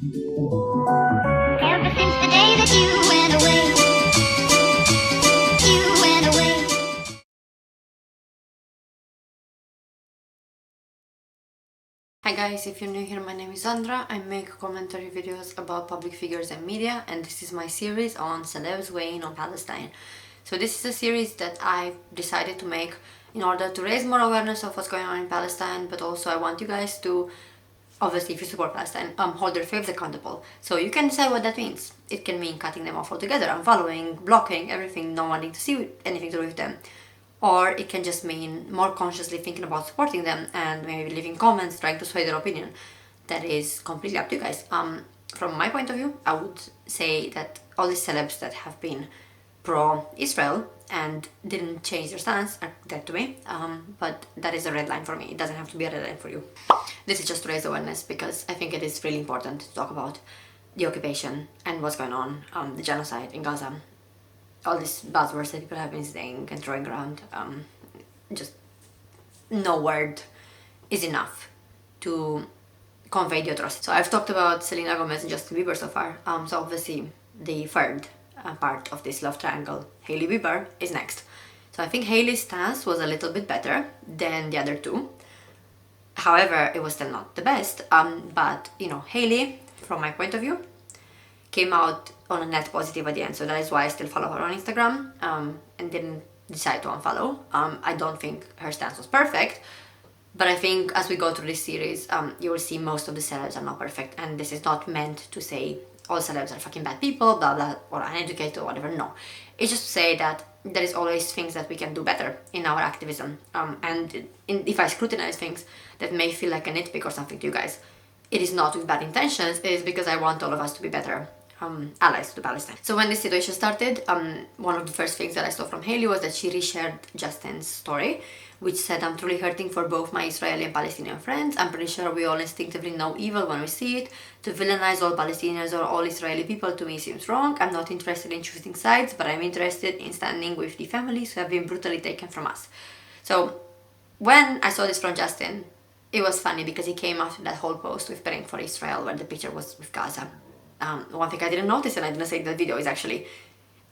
Ever since the day that you went away, you went away. Hi guys, if you're new here, my name is Andra. I make commentary videos about public figures and media, and this is my series on celebs weighing on Palestine. So this is a series that I decided to make in order to raise more awareness of what's going on in Palestine, but also I want you guys to, obviously if you support Palestine, hold their faves accountable. So you can decide what that means. It can mean cutting them off altogether, unfollowing, blocking, everything, not wanting to see anything to do with them. Or it can just mean more consciously thinking about supporting them and maybe leaving comments, trying to sway their opinion. That is completely up to you guys. From my point of view, I would say that all these celebs that have been pro-Israel and didn't change their stance are dead to me. But that is a red line for me. It doesn't have to be a red line for you. This is just to raise awareness because I think it is really important to talk about the occupation and what's going on, the genocide in Gaza. All these buzzwords that people have been saying and throwing around, just no word is enough to convey the atrocity. So I've talked about Selena Gomez and Justin Bieber so far. So obviously the third part of this love triangle, Hailey Bieber, is next. So I think Hailey's stance was a little bit better than the other two. However, it was still not the best. But you know, Hailey, from my point of view, came out on a net positive at the end, so that is why I still follow her on Instagram and didn't decide to unfollow. I don't think her stance was perfect, but I think as we go through this series, you will see most of the celebs are not perfect, and this is not meant to say all celebs are fucking bad people, blah blah, or uneducated or whatever. No, it's just to say that there is always things that we can do better in our activism, if I scrutinize things that may feel like a nitpick or something to you guys, it is not with bad intentions. It is because I want all of us to be better allies to Palestine. So when this situation started, one of the first things that I saw from Hailey was that she reshared Justin's story, which said, "I'm truly hurting for both my Israeli and Palestinian friends. I'm pretty sure we all instinctively know evil when we see it. To villainize all Palestinians or all Israeli people to me seems wrong. I'm not interested in choosing sides, but I'm interested in standing with the families who have been brutally taken from us." So when I saw this from Justin, it was funny because he came after that whole post with praying for Israel where the picture was with Gaza. One thing I didn't notice, and I didn't say in that video, is actually,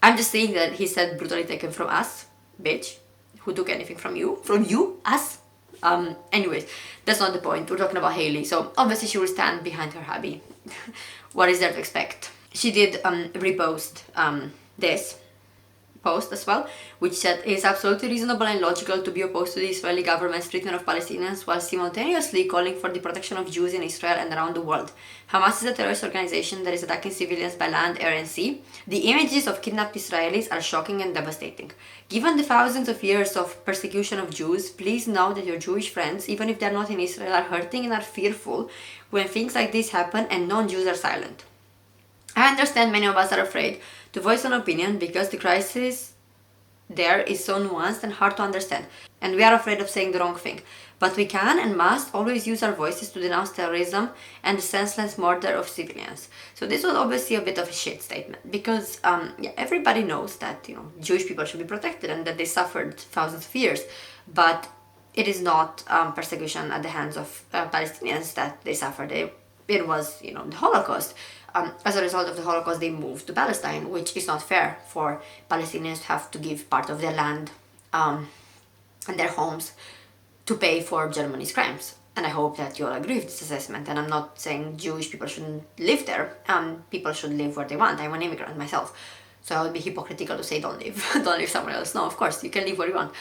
I'm just saying that he said brutally taken from us, bitch. Who took anything from you? From you? Us? Anyways, that's not the point. We're talking about Hailey. So obviously she will stand behind her hubby. What is there to expect? She did repost this post as well, which said it is absolutely reasonable and logical to be opposed to the Israeli government's treatment of Palestinians while simultaneously calling for the protection of Jews in Israel and around the world. Hamas is a terrorist organization that is attacking civilians by land, air and sea. The images of kidnapped Israelis are shocking and devastating. Given the thousands of years of persecution of Jews, please know that your Jewish friends, even if they're not in Israel, are hurting and are fearful when things like this happen and non-Jews are silent. I understand many of us are afraid to voice an opinion because the crisis there is so nuanced and hard to understand, and we are afraid of saying the wrong thing. But we can and must always use our voices to denounce terrorism and the senseless murder of civilians. So this was obviously a bit of a shit statement because everybody knows that Jewish people should be protected and that they suffered thousands of years, but it is not persecution at the hands of Palestinians that they suffered. It was the Holocaust. As a result of the Holocaust, they moved to Palestine, which is not fair for Palestinians to have to give part of their land and their homes to pay for Germany's crimes. And I hope that you all agree with this assessment. And I'm not saying Jewish people shouldn't live there. People should live where they want. I'm an immigrant myself, so I would be hypocritical to say don't live, don't live somewhere else. No, of course you can live where you want.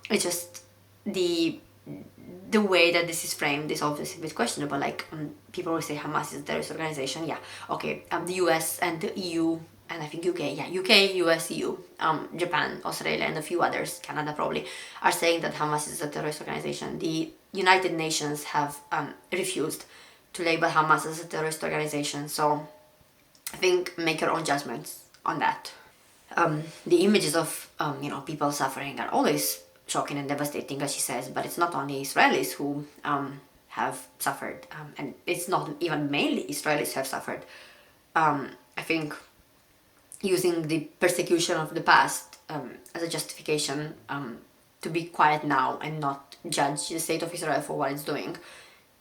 It's just the way that this is framed is obviously a bit questionable. Like people will say Hamas is a terrorist organization. Yeah, okay. The US and the EU and I think UK, UK, US, EU, Japan, Australia, and a few others, Canada probably, are saying that Hamas is a terrorist organization. The United Nations have refused to label Hamas as a terrorist organization. So I think make your own judgments on that. The images of people suffering are always shocking and devastating, as she says, but it's not only Israelis who have suffered, and it's not even mainly Israelis who have suffered. I think using the persecution of the past as a justification to be quiet now and not judge the state of Israel for what it's doing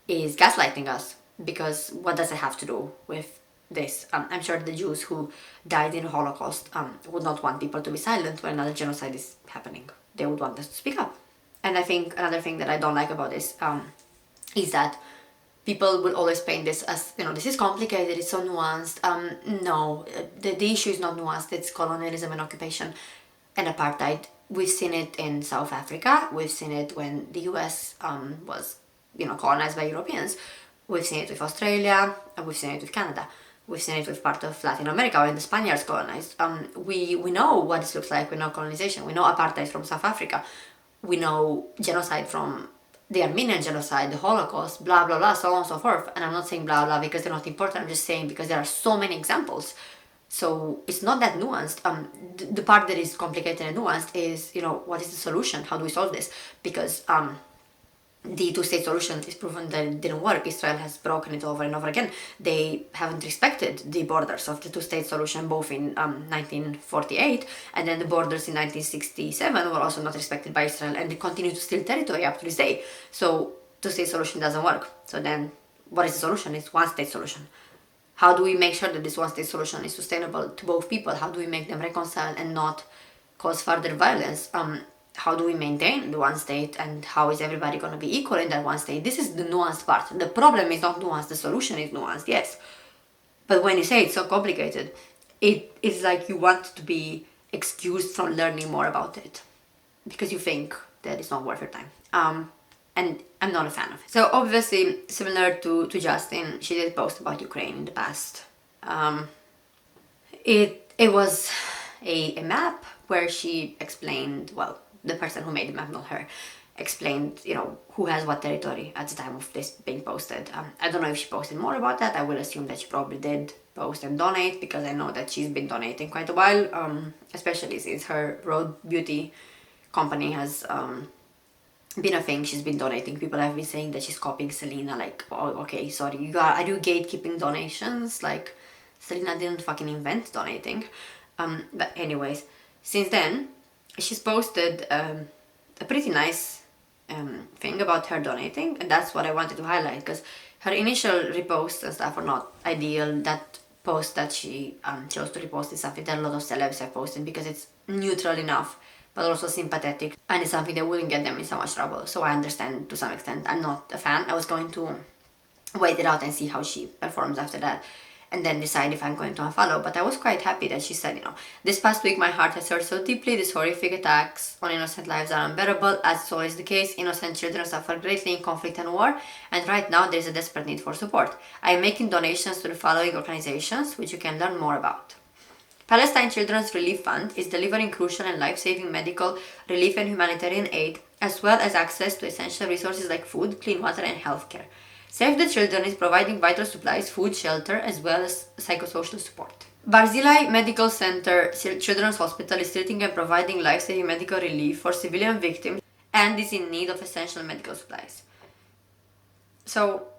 is gaslighting us. because what does it have to do with this? I'm sure the Jews who died in the Holocaust would not want people to be silent when another genocide is happening. They would want us to speak up. And I think another thing that I don't like about this is that people will always paint this as, you know, this is complicated, it's so nuanced. No, the issue is not nuanced, it's colonialism and occupation and apartheid. We've seen it in South Africa, we've seen it when the US was, you know, colonized by Europeans. We've seen it with Australia, and we've seen it with Canada. We've seen it with part of Latin America when the Spaniards colonized. We know what this looks like. We know colonization. We know apartheid from South Africa. We know genocide from the Armenian genocide, the Holocaust, blah, blah, blah, so on and so forth. And I'm not saying blah, blah because they're not important. I'm just saying because there are so many examples. So it's not that nuanced. The part that is complicated and nuanced is, you know, what is the solution? How do we solve this? Because the two-state solution is proven that it didn't work. Israel has broken it over and over again. They haven't respected the borders of the two-state solution, both in 1948 and then the borders in 1967 were also not respected by Israel, and they continue to steal territory up to this day. So two-state solution doesn't work. So then what is the solution? It's one-state solution. How do we make sure that this one-state solution is sustainable to both people? How do we make them reconcile and not cause further violence? How do we maintain the one state, and how is everybody going to be equal in that one state? This is the nuanced part. The problem is not nuanced, the solution is nuanced, yes. But when you say it's so complicated, it is like you want to be excused from learning more about it because you think that it's not worth your time. And I'm not a fan of it. So obviously, similar to Justin, she did post about Ukraine in the past. It was a map where she explained, well, the person who made the map, not her, explained, you know, who has what territory at the time of this being posted. I don't know if she posted more about that. I will assume that she probably did post and donate, because I know that she's been donating quite a while, especially since her road beauty company has been a thing. She's been donating. People have been saying that she's copying Selena, like, oh, okay, sorry, are you gatekeeping donations? Like, Selena didn't fucking invent donating. But anyways, since then, she's posted a pretty nice thing about her donating, and that's what I wanted to highlight, because her initial reposts and stuff are not ideal. That post that she chose to repost is something that a lot of celebs have posted because it's neutral enough but also sympathetic, and it's something that wouldn't get them in so much trouble. So I understand to some extent. I'm not a fan. I was going to wait it out and see how she performs after that, and then decide if I'm going to unfollow. But I was quite happy that she said, you know, this past week my heart has hurt so deeply. These horrific attacks on innocent lives are unbearable. As is always the case, innocent children suffer greatly in conflict and war, and right now there is a desperate need for support. I am making donations to the following organizations, which you can learn more about. Palestine Children's Relief Fund is delivering crucial and life-saving medical relief and humanitarian aid, as well as access to essential resources like food, clean water, and healthcare. Save the Children is providing vital supplies, food, shelter, as well as psychosocial support. Barzilai Medical Center Children's Hospital is treating and providing life-saving medical relief for civilian victims and is in need of essential medical supplies. So,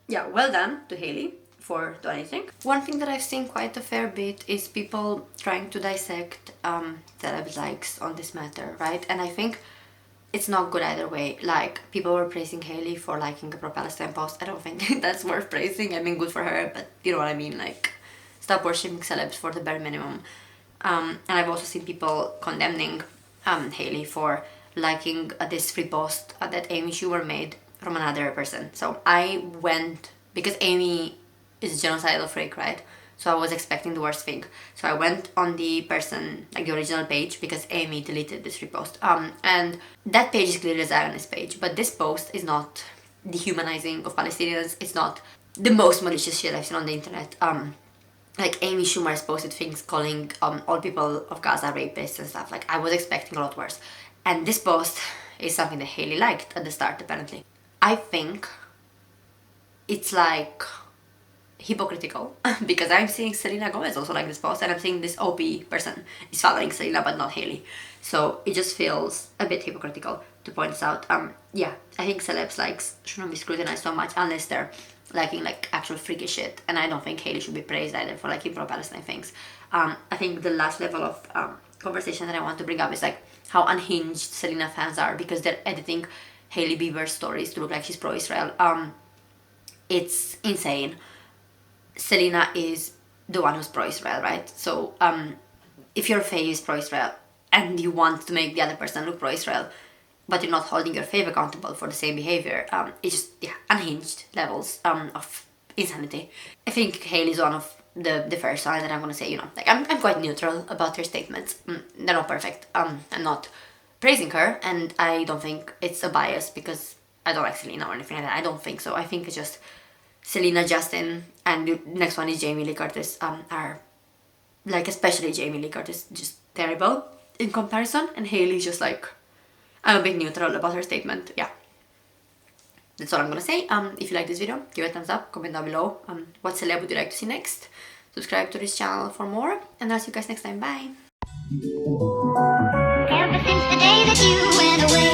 yeah, well done to Hailey for donating. One thing that I've seen quite a fair bit is people trying to dissect celebs' likes on this matter, right? And I think it's not good either way. Like, people were praising Hailey for liking a pro-Palestine post. I don't think that's worth praising. I mean, good for her, but you know what I mean? Like, stop worshipping celebs for the bare minimum. And I've also seen people condemning Hailey for liking this free post that Amy Schumer made from another person. So I went, because Amy is a genocidal freak, right? So I was expecting the worst thing. So I went on the person, like the original page, because Amy deleted this repost. And that page is clearly a Zionist page, but this post is not dehumanizing of Palestinians. It's not the most malicious shit I've seen on the internet. Like, Amy Schumer has posted things calling all people of Gaza rapists and stuff. Like, I was expecting a lot worse. And this post is something that Hailey liked at the start, apparently. I think it's like hypocritical because I'm seeing Selena Gomez also like this post, and I'm seeing this OP person is following Selena but not Hailey. So it just feels a bit hypocritical to point this out. Yeah, I think celebs likes shouldn't be scrutinized so much unless they're liking like actual freaky shit, and I don't think Hailey should be praised either for liking pro-Palestine things. I think the last level of conversation that I want to bring up is like how unhinged Selena fans are because they're editing Hailey Bieber stories to look like she's pro-Israel. it's insane. Selena is the one who's pro-Israel, right? So if your fav is pro-Israel and you want to make the other person look pro-Israel, but you're not holding your fav accountable for the same behavior, it's just, yeah, unhinged levels of insanity. I think Hailey's one of the first one that I'm gonna say, you know, like I'm quite neutral about her statements. They're not perfect. I'm not praising her, and I don't think it's a bias because I don't like Selena or anything like that. I don't think so. I think it's just Selena, Justin, and the next one is Jamie Lee Curtis are, like, especially Jamie Lee Curtis, just terrible in comparison, and Hailey's just like, I'm a bit neutral about her statement. Yeah, that's all I'm gonna say. If you like this video, give it a thumbs up, comment down below what celeb would you like to see next, subscribe to this channel for more, and I'll see you guys next time. Bye. Ever since the day that you went away.